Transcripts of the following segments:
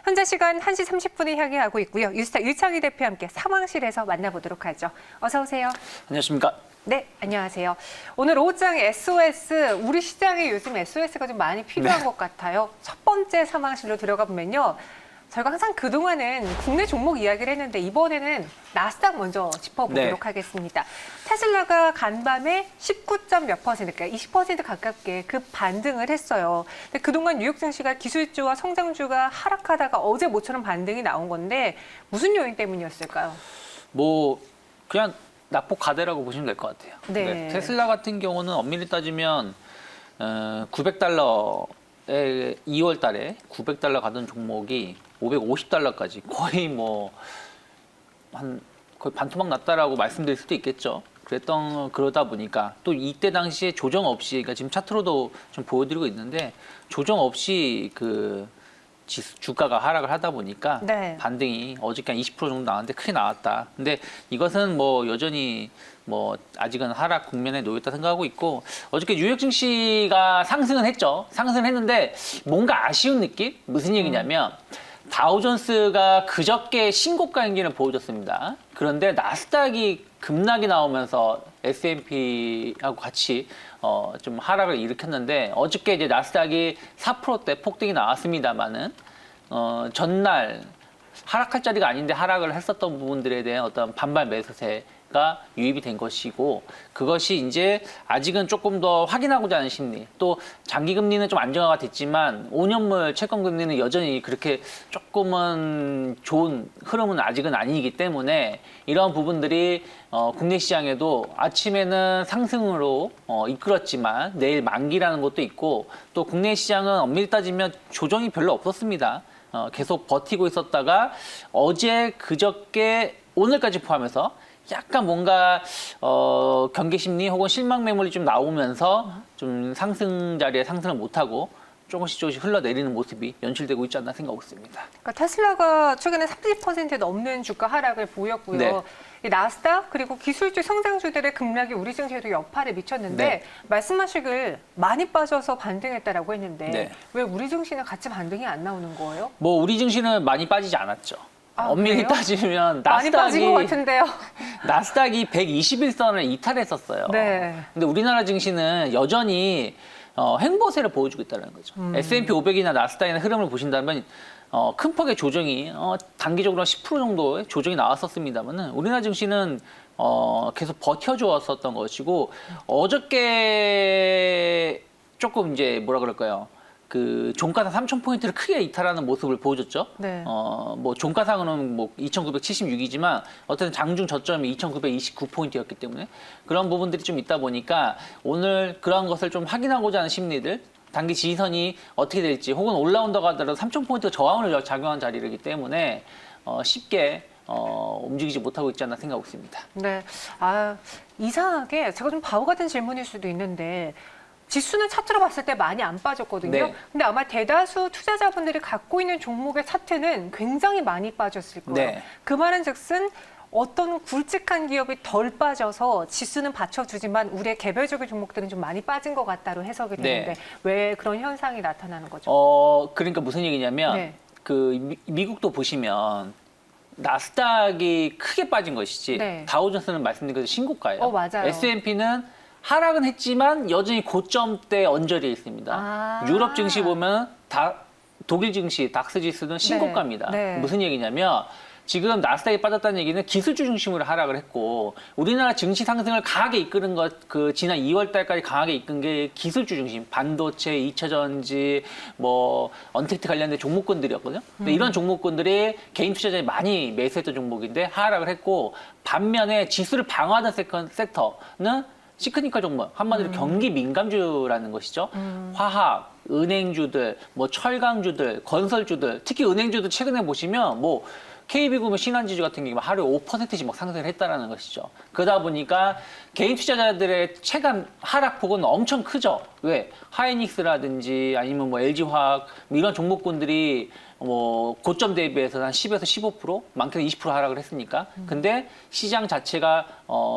현재 시간 1시 30분을 향해 가고 있고요. 유스타 유창희 대표와 함께 상황실에서 만나보도록 하죠. 어서 오세요. 안녕하십니까. 네, 안녕하세요. 오늘 오후장 SOS, 우리 시장에 요즘 SOS가 좀 많이 필요한 것 같아요. 첫 번째 상황실로 들어가 보면요. 저희가 항상 그동안은 국내 종목 이야기를 했는데 이번에는 나스닥 먼저 짚어보도록 하겠습니다. 테슬라가 간밤에 19점 몇 퍼센트, 그러니까 20% 가깝게 급 반등을 했어요. 근데 그동안 뉴욕 증시가 기술주와 성장주가 하락하다가 어제 모처럼 반등이 나온 건데 무슨 요인 때문이었을까요? 뭐 그냥 낙폭 가대라고 보시면 될 것 같아요. 네. 테슬라 같은 경우는 엄밀히 따지면 900달러에 2월 달에 900달러 가던 종목이 550달러까지 거의 거의 반토막 났다라고 말씀드릴 수도 있겠죠. 그러다 보니까 또 이때 당시에 조정 없이, 그러니까 지금 차트로도 좀 보여드리고 있는데 조정 없이 그 주가가 하락을 하다 보니까 반등이 어저께 한 20% 정도 나왔는데 크게 나왔다. 근데 이것은 여전히 아직은 하락 국면에 놓였다 생각하고 있고, 어저께 뉴욕 증시가 상승은 했죠. 상승을 했는데 뭔가 아쉬운 느낌? 무슨 얘기냐면 다우존스가 그저께 신고가 행진을 보여줬습니다. 그런데 나스닥이 급락이 나오면서 S&P하고 같이 좀 하락을 일으켰는데, 어저께 이제 나스닥이 4%대 폭등이 나왔습니다만은 전날 하락할 자리가 아닌데 하락을 했었던 부분들에 대한 어떤 반발 매수세가 유입이 된 것이고, 그것이 이제 아직은 조금 더 확인하고자 하는 심리, 또 장기금리는 좀 안정화가 됐지만 5년물 채권금리는 여전히 그렇게 조금은 좋은 흐름은 아직은 아니기 때문에 이러한 부분들이 국내 시장에도 아침에는 상승으로 이끌었지만 내일 만기라는 것도 있고, 또 국내 시장은 엄밀히 따지면 조정이 별로 없었습니다. 계속 버티고 있었다가 어제 그저께 오늘까지 포함해서 약간 뭔가 경계 심리 혹은 실망 매물이 좀 나오면서 좀 상승 자리에 상승을 못하고 조금씩 흘러내리는 모습이 연출되고 있지 않나 생각하고 있습니다. 그러니까 테슬라가 최근에 30% 넘는 주가 하락을 보였고요. 네. 이 나스닥 그리고 기술주 성장주들의 급락이 우리 증시에도 여파를 미쳤는데 말씀하시길 많이 빠져서 반등했다라고 했는데 왜 우리 증시는 같이 반등이 안 나오는 거예요? 우리 증시는 많이 빠지지 않았죠. 엄밀히 그래요? 따지면 많이 빠진 것 같은데요. 나스닥이 121선을 이탈했었어요. 근데 우리나라 증시는 여전히 횡보세를 보여주고 있다는 거죠. S&P 500이나 나스닥이나 흐름을 보신다면 큰 폭의 조정이 단기적으로 10% 정도의 조정이 나왔었습니다만은 우리나라 증시는 계속 버텨주었었던 것이고, 어저께 조금 이제 뭐라 그럴까요? 그 종가상 3,000포인트를 크게 이탈하는 모습을 보여줬죠. 종가상으로는 2,976이지만 어쨌든 장중 저점이 2,929포인트였기 때문에 그런 부분들이 좀 있다 보니까 오늘 그런 것을 좀 확인하고자 하는 심리들, 단기 지지선이 어떻게 될지, 혹은 올라온다고 하더라도 3,000포인트 저항을 작용한 자리이기 때문에 쉽게 움직이지 못하고 있지 않나 생각하고 있습니다. 네. 이상하게 제가 좀 바보 같은 질문일 수도 있는데 지수는 차트로 봤을 때 많이 안 빠졌거든요. 근데 아마 대다수 투자자분들이 갖고 있는 종목의 차트는 굉장히 많이 빠졌을 거예요. 그 말은 즉슨 어떤 굵직한 기업이 덜 빠져서 지수는 받쳐주지만 우리의 개별적인 종목들은 좀 많이 빠진 것 같다로 해석이 되는데 왜 그런 현상이 나타나는 거죠? 그러니까 무슨 얘기냐면 미국도 보시면 나스닥이 크게 빠진 것이지 다우존스는 말씀드린 것처럼 신고가예요. 맞아요. S&P는 하락은 했지만 여전히 고점대 언저리에 있습니다. 유럽 증시 보면 독일 증시 닥스 지수는 신고가입니다. 무슨 얘기냐면 지금 나스닥이 빠졌다는 얘기는 기술주 중심으로 하락을 했고, 우리나라 증시 상승을 강하게 이끄는 것, 지난 2월 달까지 강하게 이끈 게 기술주 중심, 반도체, 2차 전지, 언택트 관련된 종목군들이었거든요. 근데 이런 종목군들이 개인 투자자들이 많이 매수했던 종목인데 하락을 했고, 반면에 지수를 방어하던 섹터는 시크니컬 종목, 한마디로 경기 민감주라는 것이죠. 화학, 은행주들, 철강주들, 건설주들, 특히 은행주들 최근에 보시면 KB금융 신한지주 같은 경우 하루에 5%씩 상승을 했다는 것이죠. 그러다 보니까 개인 투자자들의 체감 하락폭은 엄청 크죠. 왜? 하이닉스라든지 아니면 LG화학 이런 종목군들이 고점 대비해서 한 10에서 15%, 많게는 20% 하락을 했으니까. 근데 시장 자체가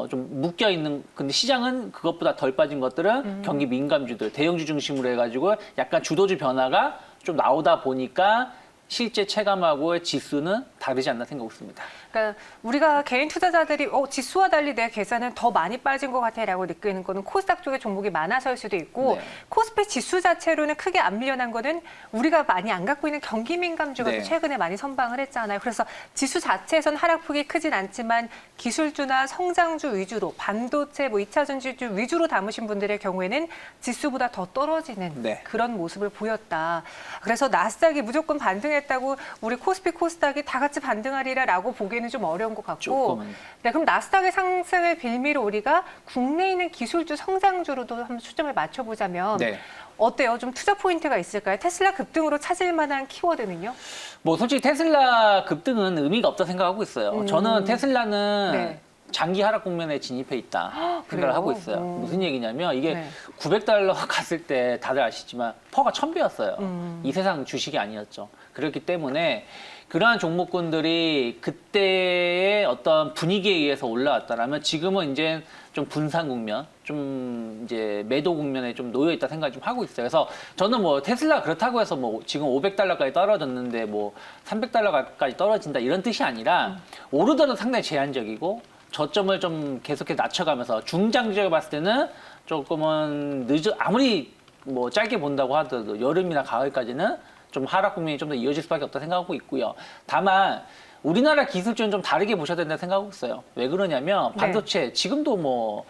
좀 묶여 있는, 근데 시장은 그것보다 덜 빠진 것들은 경기 민감주들, 대형주 중심으로 해가지고 약간 주도주 변화가 좀 나오다 보니까 실제 체감하고의 지수는 다르지 않나 생각했습니다. 그러니까 우리가 개인 투자자들이 지수와 달리 내 계산은 더 많이 빠진 것 같아라고 느끼는 거는 코스닥 쪽에 종목이 많아서일 수도 있고 네. 코스피 지수 자체로는 크게 안 밀려난 거는 우리가 많이 안 갖고 있는 경기 민감주가 네. 최근에 많이 선방을 했잖아요. 그래서 지수 자체에선 하락폭이 크진 않지만 기술주나 성장주 위주로 반도체, 2차 전지주 위주로 담으신 분들의 경우에는 지수보다 더 떨어지는 네. 그런 모습을 보였다. 그래서 나스닥이 무조건 반등했다고 우리 코스피, 코스닥이 다 같이 반등하리라라고 보기에는 좀 어려운 것 같고. 조금은. 네, 그럼 나스닥의 상승을 빌미로 우리가 국내에 있는 기술주, 성장주로도 한번 초점을 맞춰보자면 네. 어때요? 좀 투자 포인트가 있을까요? 테슬라 급등으로 찾을 만한 키워드는요? 뭐 솔직히 테슬라 급등은 의미가 없다 생각하고 있어요. 저는 테슬라는 네. 장기 하락 국면에 진입해 있다 생각을 그래요? 하고 있어요. 무슨 얘기냐면 이게 네. 900달러 갔을 때 다들 아시지만 퍼가 1000배였어요. 이 세상 주식이 아니었죠. 그렇기 때문에 그러한 종목군들이 그때의 어떤 분위기에 의해서 올라왔다라면 지금은 이제 좀 분산 국면, 좀 이제 매도 국면에 좀 놓여 있다 생각을 좀 하고 있어요. 그래서 저는 뭐 테슬라 그렇다고 해서 뭐 지금 500달러까지 떨어졌는데 뭐 300달러까지 떨어진다 이런 뜻이 아니라 오르더라도 상당히 제한적이고 저점을 좀 계속해서 낮춰가면서 중장기적으로 봤을 때는 조금은 아무리 뭐 짧게 본다고 하더라도 여름이나 가을까지는 좀 하락 국면이 좀 더 이어질 수밖에 없다 생각하고 있고요. 다만 우리나라 기술주는 좀 다르게 보셔야 된다 생각하고 있어요. 왜 그러냐면 반도체 지금도 뭐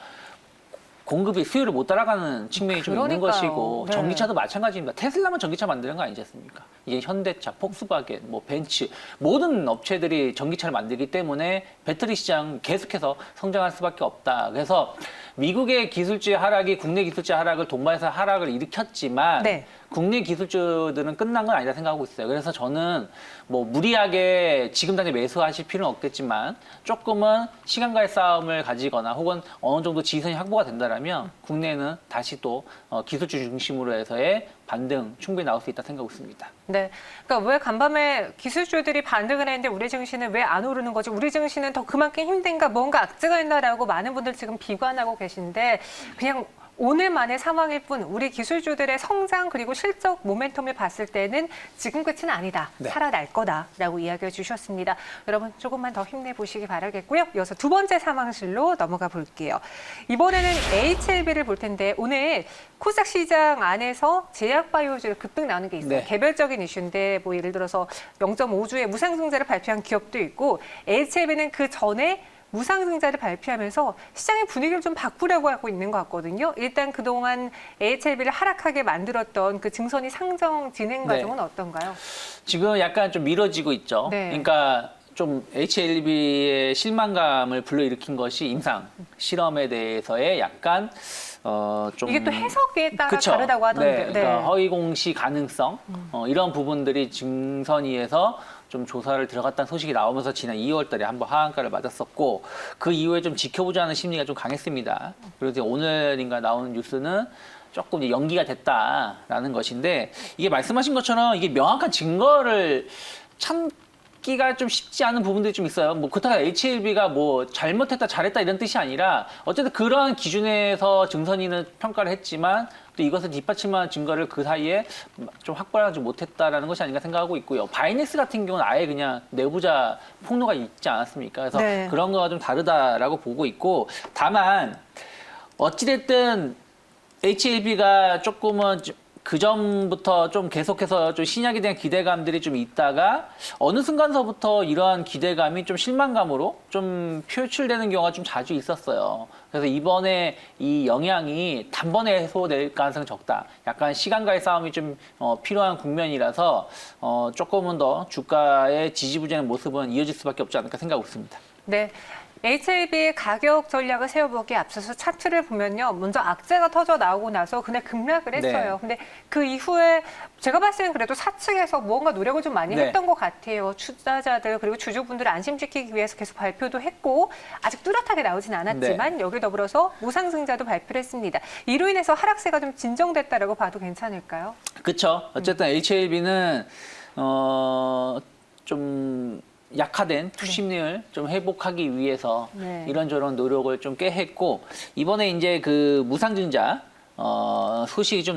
공급이 수요를 못 따라가는 측면이 좀 있는 그러니까요. 것이고 네. 전기차도 마찬가지입니다. 테슬라만 전기차 만드는 거 아니지 않습니까? 이제 현대차, 폭스바겐, 뭐 벤츠 모든 업체들이 전기차를 만들기 때문에 배터리 시장 계속해서 성장할 수밖에 없다. 그래서 미국의 기술주의 하락이 국내 기술주의 하락을 동반해서 하락을 일으켰지만 네. 국내 기술주들은 끝난 건 아니다 생각하고 있어요. 그래서 저는 뭐 무리하게 지금 당장 매수하실 필요는 없겠지만 조금은 시간과의 싸움을 가지거나 혹은 어느 정도 지선이 확보가 된다면 국내는 다시 또 기술주 중심으로 해서의 반등 충분히 나올 수 있다 생각하고 있습니다. 네. 그러니까 왜 간밤에 기술주들이 반등을 했는데 우리 증시는 왜 안 오르는 거지? 우리 증시는 더 그만큼 힘든가? 뭔가 악재가 있나라고 많은 분들 지금 비관하고 계신데 그냥 오늘만의 상황일 뿐 우리 기술주들의 성장 그리고 실적 모멘텀을 봤을 때는 지금 끝은 아니다. 네. 살아날 거다라고 이야기해 주셨습니다. 여러분 조금만 더 힘내보시기 바라겠고요. 이어서 두 번째 상황실로 넘어가 볼게요. 이번에는 HLB를 볼 텐데 오늘 코스닥 시장 안에서 제약바이오주를 급등 나오는 게 있어요. 네. 개별적인 이슈인데 뭐 예를 들어서 0.5주의 무상승자를 발표한 기업도 있고 HLB는 그 전에 무상승자를 발표하면서 시장의 분위기를 좀 바꾸려고 하고 있는 것 같거든요. 일단 그동안 HLB를 하락하게 만들었던 그 증선이 상정 진행 과정은 어떤가요? 지금 약간 좀 미뤄지고 있죠. 네. 그러니까 좀 HLB의 실망감을 불러일으킨 것이 임상 실험에 대해서의 약간 좀 이게 또 해석에 따라 그쵸? 다르다고 하던데. 네, 그러니까 허위 공시 가능성 이런 부분들이 증선위에서 좀 조사를 들어갔다는 소식이 나오면서 지난 2월달에 한번 하한가를 맞았었고 그 이후에 좀 지켜보자는 심리가 좀 강했습니다. 그래서 오늘인가 나오는 뉴스는 조금 이제 연기가 됐다라는 것인데 이게 말씀하신 것처럼 이게 명확한 증거를 찾기가 좀 쉽지 않은 부분들이 좀 있어요. 뭐 그렇다고 HLB가 뭐 잘못했다 잘했다 이런 뜻이 아니라 어쨌든 그러한 기준에서 증선위는 평가를 했지만 또 이것을 뒷받침하는 증거를 그 사이에 좀 확보하지 못했다라는 것이 아닌가 생각하고 있고요. 바이넥스 같은 경우는 아예 그냥 내부자 폭로가 있지 않았습니까? 그래서 네. 그런 거가 좀 다르다라고 보고 있고 다만 어찌됐든 HLB가 조금은 그 전부터 좀 계속해서 좀 신약에 대한 기대감들이 좀 있다가 어느 순간서부터 이러한 기대감이 좀 실망감으로 좀 표출되는 경우가 좀 자주 있었어요. 그래서 이번에 이 영향이 단번에 해소될 가능성이 적다. 약간 시간과의 싸움이 좀 필요한 국면이라서 조금은 더 주가의 지지부진한 모습은 이어질 수밖에 없지 않을까 생각하고 있습니다. 네. HLB의 가격 전략을 세워보기에 앞서서 차트를 보면요. 먼저 악재가 터져 나오고 나서 그날 급락을 했어요. 네. 근데 그 이후에 제가 봤을 때는 그래도 사측에서 무언가 노력을 좀 많이 네. 했던 것 같아요. 투자자들 그리고 주주분들을 안심시키기 위해서 계속 발표도 했고 아직 뚜렷하게 나오진 않았지만 여기 더불어서 무상승자도 발표를 했습니다. 이로 인해서 하락세가 좀 진정됐다라고 봐도 괜찮을까요? 그렇죠. 어쨌든 HLB는 좀 약화된 투심리를 좀 회복하기 위해서 네. 이런저런 노력을 좀 꽤 했고 이번에 이제 그 무상증자 소식이 좀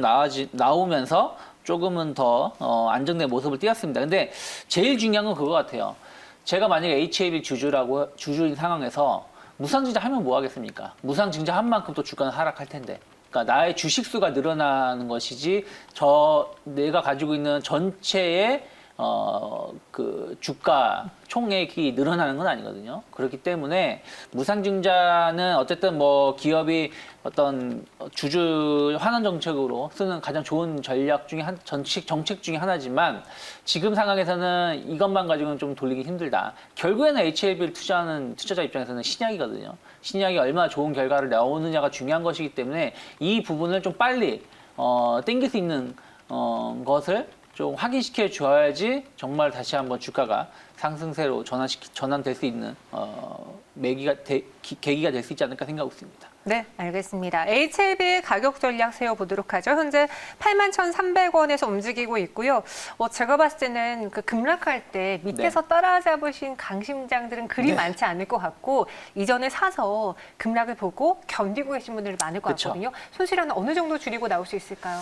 나오면서 조금은 더 안정된 모습을 띄었습니다. 근데 제일 중요한 건 그거 같아요. 제가 만약에 HAB 주주인 상황에서 무상증자 하면 뭐 하겠습니까? 무상증자 한 만큼 또 주가는 하락할 텐데. 그러니까 나의 주식 수가 늘어나는 것이지 내가 가지고 있는 전체의 그 주가 총액이 늘어나는 건 아니거든요. 그렇기 때문에 무상증자는 어쨌든 뭐 기업이 어떤 주주 환원 정책으로 쓰는 가장 좋은 전략 중에 정책 중에 하나지만 지금 상황에서는 이것만 가지고는 좀 돌리기 힘들다. 결국에는 HLB를 투자하는 투자자 입장에서는 신약이거든요. 신약이 얼마나 좋은 결과를 나오느냐가 중요한 것이기 때문에 이 부분을 좀 빨리 땡길 수 있는 것을 좀 확인시켜 줘야지 정말 다시 한번 주가가 상승세로 전환될 수 있는 계기가 될 수 있지 않을까 생각하고 있습니다. 네, 알겠습니다. HLB의 가격 전략 세워보도록 하죠. 현재 81,300원에서 움직이고 있고요. 제가 봤을 때는 그 급락할 때 밑에서 따라잡으신 강심장들은 그리 네. 많지 않을 것 같고 이전에 사서 급락을 보고 견디고 계신 분들이 많을 것 그쵸. 같거든요. 손실은 어느 정도 줄이고 나올 수 있을까요?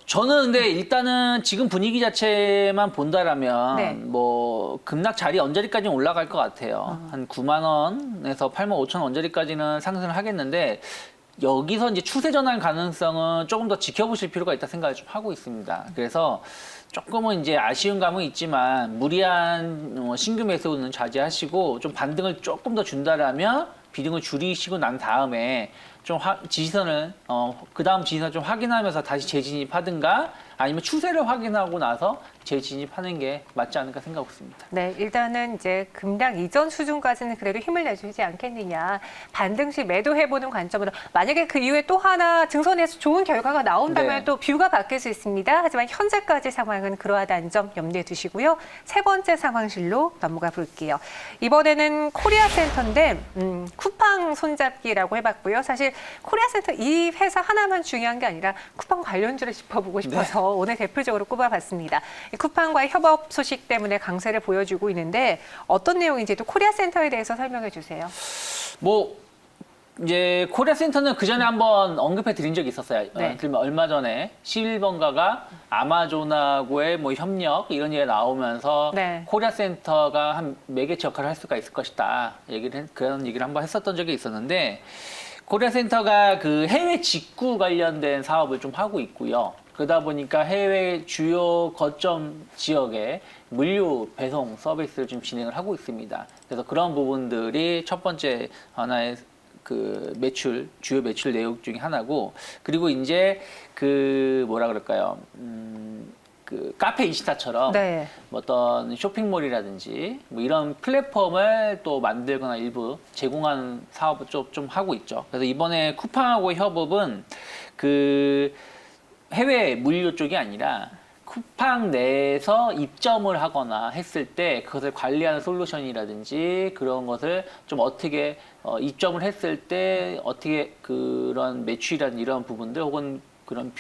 저는 근데 일단은 지금 분위기 자체만 본다라면 네. 뭐 급락 자리 언저리까지 올라갈 것 같아요. 한 9만 원에서 8만 5천 원 언저리까지는 상승을 하겠는데 여기서 이제 추세 전환 가능성은 조금 더 지켜보실 필요가 있다 생각을 좀 하고 있습니다. 그래서 조금은 이제 아쉬운 감은 있지만 무리한 신규 매수는 자제하시고 좀 반등을 조금 더 준다라면 비중을 줄이시고 난 다음에 좀 지지선을 그 다음 지지선 좀 확인하면서 다시 재진입하든가 아니면 추세를 확인하고 나서 재진입하는 게 맞지 않을까 생각하고 있습니다. 네, 일단은 이제 급락 이전 수준까지는 그래도 힘을 내주지 않겠느냐. 반등 시 매도해보는 관점으로 만약에 그 이후에 또 하나 증선에서 좋은 결과가 나온다면 네. 또 뷰가 바뀔 수 있습니다. 하지만 현재까지 상황은 그러하다는 점 염두에 두시고요. 세 번째 상황실로 넘어가 볼게요. 이번에는 코리아센터인데 쿠팡 손잡기라고 해봤고요. 사실 코리아센터 이 회사 하나만 중요한 게 아니라 쿠팡 관련주를 짚어보고 싶어서 오늘 대표적으로 꼽아봤습니다. 이 쿠팡과의 협업 소식 때문에 강세를 보여주고 있는데 어떤 내용인지 또 코리아센터에 대해서 설명해 주세요. 뭐 이제 코리아센터는 그 전에 한번 언급해 드린 적이 있었어요. 네. 그러면 얼마 전에 11번가가 아마존하고의 뭐 협력 이런 얘기가 나오면서 네. 코리아센터가 한 매개체 역할을 할 수가 있을 것이다. 그런 얘기를 한번 했었던 적이 있었는데 코리아센터가 그 해외 직구 관련된 사업을 좀 하고 있고요. 그러다 보니까 해외 주요 거점 지역에 물류 배송 서비스를 좀 진행을 하고 있습니다. 그래서 그런 부분들이 첫 번째 하나의 그 주요 매출 내용 중에 하나고, 그리고 이제 그 뭐라 그럴까요? 그 카페 인스타처럼 네. 뭐 어떤 쇼핑몰이라든지 뭐 이런 플랫폼을 또 만들거나 일부 제공하는 사업을 좀 하고 있죠. 그래서 이번에 쿠팡하고의 협업은 그 해외 물류 쪽이 아니라 쿠팡 내에서 입점을 하거나 했을 때 그것을 관리하는 솔루션이라든지 그런 것을 좀 어떻게 입점을 했을 때 어떻게 그런 매출이라든지 이런 부분들 혹은 그런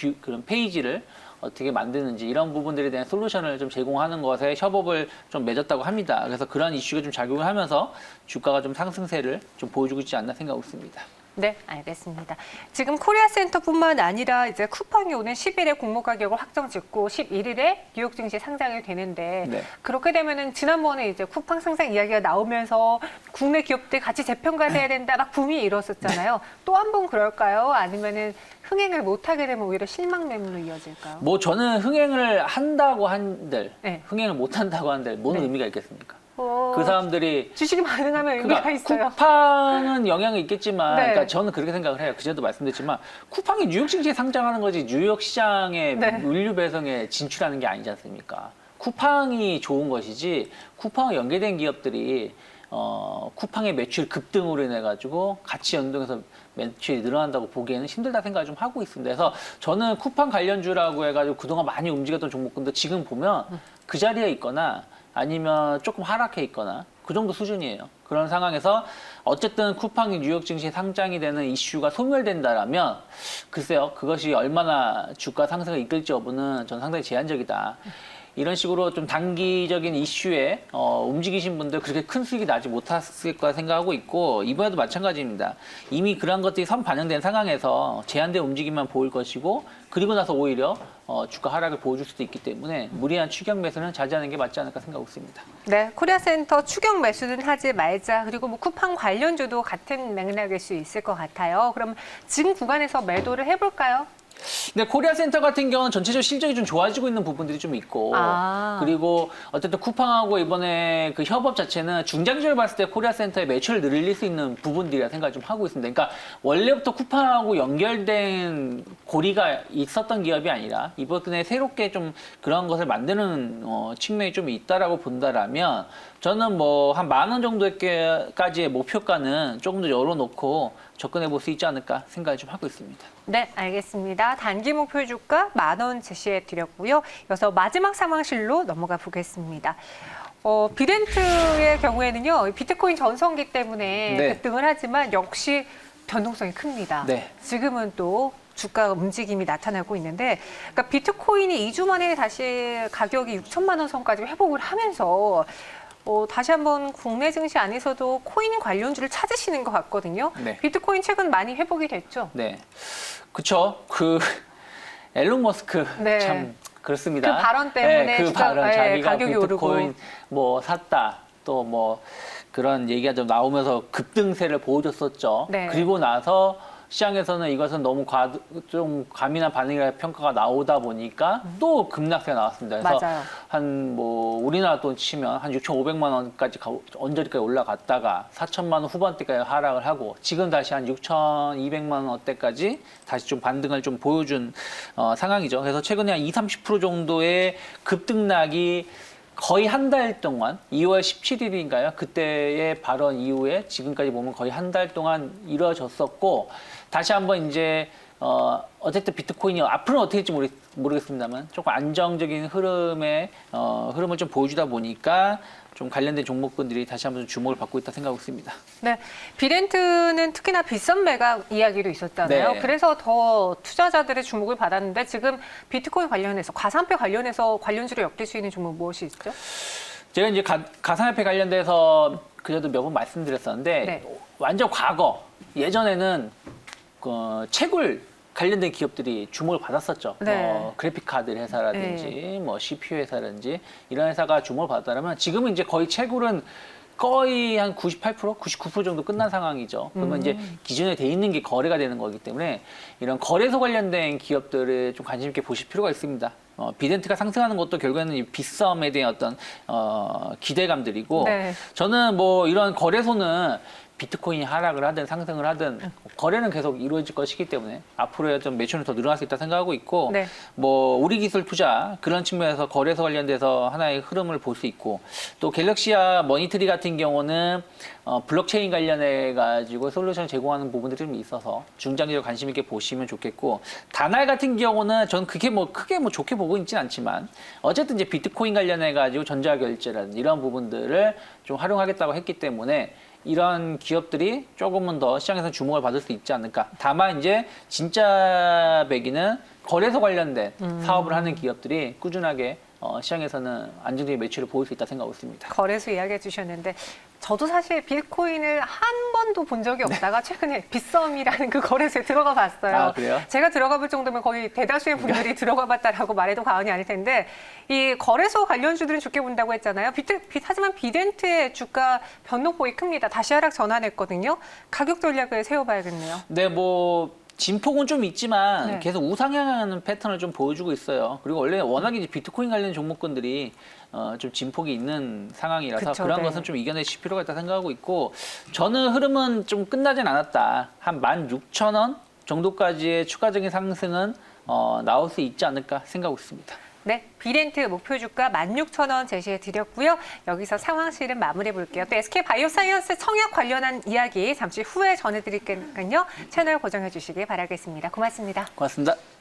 페이지를 어떻게 만드는지 이런 부분들에 대한 솔루션을 좀 제공하는 것에 협업을 좀 맺었다고 합니다. 그래서 그런 이슈가 좀 작용을 하면서 주가가 좀 상승세를 좀 보여주고 있지 않나 생각하고 있습니다. 네, 알겠습니다. 지금 코리아센터뿐만 아니라 이제 쿠팡이 오는 10일에 공모 가격을 확정 짓고 11일에 뉴욕 증시 상장이 되는데 네. 그렇게 되면은 지난번에 이제 쿠팡 상장 이야기가 나오면서 국내 기업들 같이 재평가돼야 된다 막 붐이 일었었잖아요. 또 한 번 그럴까요? 아니면은 흥행을 못하게 되면 오히려 실망 매물로 이어질까요? 뭐 저는 흥행을 한다고 한들 네. 흥행을 못 한다고 한들 뭔 네. 의미가 있겠습니까? 어, 그 사람들이 주식이 반응하면 의미가 그러니까 있어요. 쿠팡은 영향이 있겠지만, 네. 그러니까 저는 그렇게 생각을 해요. 그전에도 말씀드렸지만 쿠팡이 뉴욕 증시에 상장하는 거지 뉴욕 시장에 네. 물류 배송에 진출하는 게 아니지 않습니까? 쿠팡이 좋은 것이지 쿠팡과 연계된 기업들이 쿠팡의 매출 급등으로 인해 가지고 같이 연동해서 매출이 늘어난다고 보기에는 힘들다 생각을 좀 하고 있습니다. 그래서 저는 쿠팡 관련주라고 해가지고 그동안 많이 움직였던 종목군도 지금 보면 그 자리에 있거나 아니면 조금 하락해 있거나 그 정도 수준이에요. 그런 상황에서 어쨌든 쿠팡이 뉴욕 증시에 상장이 되는 이슈가 소멸된다라면 글쎄요, 그것이 얼마나 주가 상승을 이끌지 여부는 저는 상당히 제한적이다. 이런 식으로 좀 단기적인 이슈에 움직이신 분들 그렇게 큰 수익이 나지 못했을 거라 생각하고 있고 이번에도 마찬가지입니다. 이미 그런 것들이 선 반영된 상황에서 제한된 움직임만 보일 것이고 그리고 나서 오히려 주가 하락을 보여줄 수도 있기 때문에 무리한 추격 매수는 자제하는 게 맞지 않을까 생각하고 있습니다. 네, 코리아센터 추격 매수는 하지 말자. 그리고 뭐 쿠팡 관련주도 같은 맥락일 수 있을 것 같아요. 그럼 지금 구간에서 매도를 해볼까요? 근데 코리아센터 같은 경우는 전체적으로 실적이 좀 좋아지고 있는 부분들이 좀 있고 그리고 어쨌든 쿠팡하고 이번에 그 협업 자체는 중장기적으로 봤을 때 코리아센터의 매출을 늘릴 수 있는 부분들이라 생각을 좀 하고 있습니다. 그러니까 원래부터 쿠팡하고 연결된 고리가 있었던 기업이 아니라 이번에 새롭게 좀 그런 것을 만드는 측면이 좀 있다라고 본다라면 저는 뭐 한 10,000원 정도까지의 목표가는 조금 더 열어놓고 접근해 볼 수 있지 않을까 생각을 좀 하고 있습니다. 네, 알겠습니다. 단기 목표 주가 10,000원 제시해 드렸고요. 이어서 마지막 상황실로 넘어가 보겠습니다. 비덴트의 경우에는요, 비트코인 전성기 때문에 네. 급등을 하지만 역시 변동성이 큽니다. 네. 지금은 또 주가 움직임이 나타나고 있는데, 그러니까 비트코인이 2주 만에 다시 가격이 6천만 원 선까지 회복을 하면서 다시 한번 국내 증시 안에서도 코인 관련주를 찾으시는 것 같거든요. 네. 비트코인 최근 많이 회복이 됐죠. 네, 그쵸. 앨런 머스크 네. 참 그렇습니다. 그 발언 때문에 네, 그 진짜, 발언 자기가 가격이 비트코인 오르고. 뭐 샀다 또 뭐 그런 얘기가 좀 나오면서 급등세를 보여줬었죠. 네. 그리고 나서 시장에서는 이것은 너무 좀 과민한 반응이라 평가가 나오다 보니까 또 급락세가 나왔습니다. 그래서 맞아요. 한 뭐 우리나라 돈 치면 한 6,500만 원까지 언저리까지 올라갔다가 4천만 원 후반대까지 하락을 하고 지금 다시 한 6,200만 원대까지 다시 좀 반등을 좀 보여준 상황이죠. 그래서 최근에 한 20-30% 정도의 급등락이 거의 한 달 동안 2월 17일인가요? 그때의 발언 이후에 지금까지 보면 거의 한 달 동안 이루어졌었고 다시 한번 이제 어쨌든 비트코인이 앞으로는 어떻게 될지 모르겠습니다만 조금 안정적인 흐름을 좀 보여주다 보니까 좀 관련된 종목군들이 다시 한번 주목을 받고 있다 생각하고 있습니다. 네, 비덴트는 특히나 빗선 매각 이야기도 있었잖아요. 네. 그래서 더 투자자들의 주목을 받았는데 지금 비트코인 관련해서 가상화폐 관련해서 관련주로 엮일 수 있는 종목 무엇이 있죠? 제가 이제 가상화폐 관련돼서 그전에도 몇 번 말씀드렸었는데 네. 완전 과거 예전에는 채굴 관련된 기업들이 주목을 받았었죠. 네. 그래픽 카드 회사라든지 뭐 CPU 회사라든지 이런 회사가 주목을 받았다면 지금은 이제 거의 채굴은 거의 한 98%, 99% 정도 끝난 상황이죠. 그러면 이제 기존에 돼 있는 게 거래가 되는 거기 때문에 이런 거래소 관련된 기업들을 좀 관심 있게 보실 필요가 있습니다. 비덴트가 상승하는 것도 결국에는 이 빗썸에 대한 어떤 기대감들이고 네. 저는 뭐 이런 거래소는 비트코인이 하락을 하든 상승을 하든 거래는 계속 이루어질 것이기 때문에 앞으로의 좀 매출은 더 늘어날 수 있다 생각하고 있고 네. 뭐 우리 기술 투자 그런 측면에서 거래소 관련돼서 하나의 흐름을 볼 수 있고 또 갤럭시와 머니트리 같은 경우는 블록체인 관련해 가지고 솔루션을 제공하는 부분들이 좀 있어서 중장기적 관심 있게 보시면 좋겠고 다날 같은 경우는 저는 그게 뭐 크게 뭐 좋게 보고 있지는 않지만 어쨌든 이제 비트코인 관련해 가지고 전자결제라든지 이런 부분들을 좀 활용하겠다고 했기 때문에 이런 기업들이 조금은 더 시장에서 주목을 받을 수 있지 않을까. 다만 이제 진짜 배기는 거래소 관련된 사업을 하는 기업들이 꾸준하게 시장에서는 안정적인 매출을 보일 수 있다 생각하고 있습니다. 거래소 이야기해 주셨는데 저도 사실 비트코인을 한 번도 본 적이 없다가 최근에 빗썸이라는 그 거래소에 들어가 봤어요. 아, 그래요? 제가 들어가 볼 정도면 거의 대다수의 분들이 들어가 봤다라고 말해도 과언이 아닐 텐데 이 거래소 관련주들은 좋게 본다고 했잖아요. 하지만 비덴트의 주가 변동폭이 큽니다. 다시 하락 전환했거든요. 가격 전략을 세워봐야겠네요. 네, 뭐 진폭은 좀 있지만 네. 계속 우상향하는 패턴을 좀 보여주고 있어요. 그리고 원래 워낙에 이제 비트코인 관련 종목군들이 좀 진폭이 있는 상황이라서 그쵸, 그런 네. 것은 좀 이겨내실 필요가 있다 생각하고 있고 저는 흐름은 좀 끝나진 않았다. 한 16,000원 정도까지의 추가적인 상승은 나올 수 있지 않을까 생각하고 있습니다. 네, 비덴트 목표 주가 16,000원 제시해 드렸고요. 여기서 상황실은 마무리해 볼게요. 또 SK 바이오사이언스 청약 관련한 이야기 잠시 후에 전해드릴 테니까요. 채널 고정해 주시기 바라겠습니다. 고맙습니다. 고맙습니다.